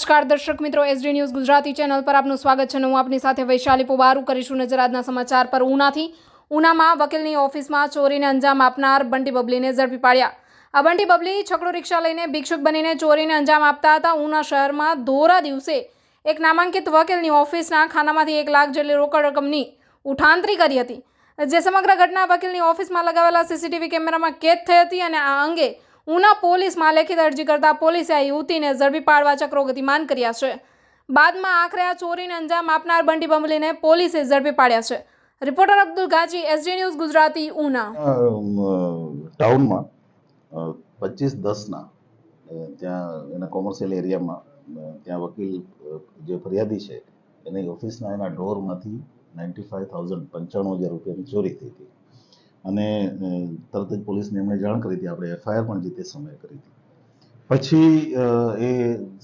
નમસ્કાર દર્શક મિત્રો, એસડી ન્યૂઝ ગુજરાતી ચેનલ પર આપનું સ્વાગત છે. હું આપની સાથે વૈશાલી પોબારુ કરીશું નજર આજના સમાચાર પર. ઉનામાં વકીલની ઓફિસમાં ચોરીને અંજામ આપનાર બંટી બબલીને ઝડપી પાડ્યા. આ બંટી બબલી છકડો રિક્ષા લઈને ભિક્ષુક બનીને ચોરીને અંજામ આપતા હતા. ઉના શહેરમાં ધોરા દિવસે એક નામાંકિત વકીલની ઓફિસના ખાનામાંથી 1 લાખ જેટલી રોકડ રકમની ઉઠાંતરી કરી હતી, જે સમગ્ર ઘટના વકીલની ઓફિસમાં લગાવેલા સીસીટીવી કેમેરામાં કેદ થઈ હતી. અને આ અંગે ઉના પોલીસમાં લેખિત અરજી કરતા પોલીસે આ યુવતીને ઝડપી પાડવા ચક્રો ગતિમાન કર્યા છે. બાદમાં આખરે આ ચોરીને અંજામ આપનાર બંટી બબલીને પોલીસે ઝડપી પાડ્યા છે. Reporter Abdul Gazi, SD news Gujarati, Una. ટાઉનમાં 25-10 ત્યાં એના કોમર્શિયલ એરિયામાં ત્યાં વકીલ જે ફરિયાદી છે એની ઓફિસના એના ડોરમાંથી 95,095 રૂપિયાની ચોરી થઈ હતી. અને તરત જ પોલીસને એમણે જાણ કરી હતી. આપણે એફઆઈઆર પણ જે તે સમયે કરી હતી. પછી એ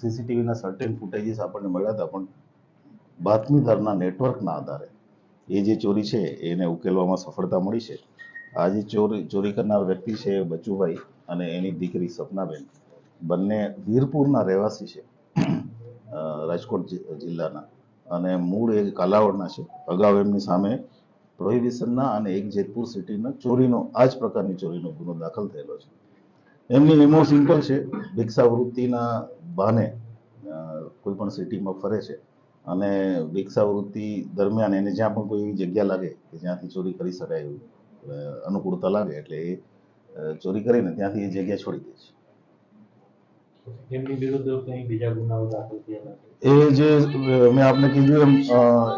સીસીટીવીના સર્ટેન ફૂટેજીસ આપણને મળ્યા હતા, પણ બાતમીદારના નેટવર્કના આધારે એ જે ચોરી છે એને ઉકેલવામાં સફળતા મળી છે. આ જે ચોરી કરનાર વ્યક્તિ છે બચુભાઈ અને એની દીકરી સપનાબેન, બંને વીરપુરના રહેવાસી છે, રાજકોટ જિલ્લાના, અને મૂળ એ કાલાવડના છે. અગાઉ એમની સામે પ્રોહિબિશનના અને એક જેતપુર સિટીના ચોરીનો આ જ પ્રકારની ચોરીનો ગુનો દાખલ થયેલો છે. એમની એમો સિમ્પલ છે, ભિક્ષાવૃત્તિના બહાને કોઈ પણ સિટીમાં ફરે છે અને ભિક્ષાવૃત્તિ દરમિયાન એને જ્યાં પણ કોઈ એવી જગ્યા લાગે કે જ્યાંથી ચોરી કરી શકાય એવું અનુકૂળતા લાગે એટલે એ ચોરી કરીને ત્યાંથી એ જગ્યા છોડી દે છે. એમની વિરુદ્ધ કંઈ બીજા ગુનાઓ દાખલ થયેલા છે? એ જે મેં આપને કીધું એમ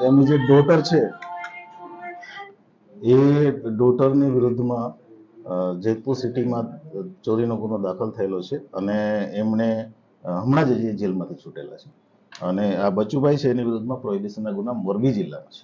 એમની જે ડોટર છે એ ડોટરની વિરુદ્ધમાં જેતપુર સિટીમાં ચોરીનો ગુનો દાખલ થયેલો છે અને એમણે હમણાં જ જેલમાંથી છૂટેલા છે. અને આ બચુભાઈ છે એની વિરુદ્ધમાં પ્રોહિબિશનના ગુના મોરબી જિલ્લામાં છે.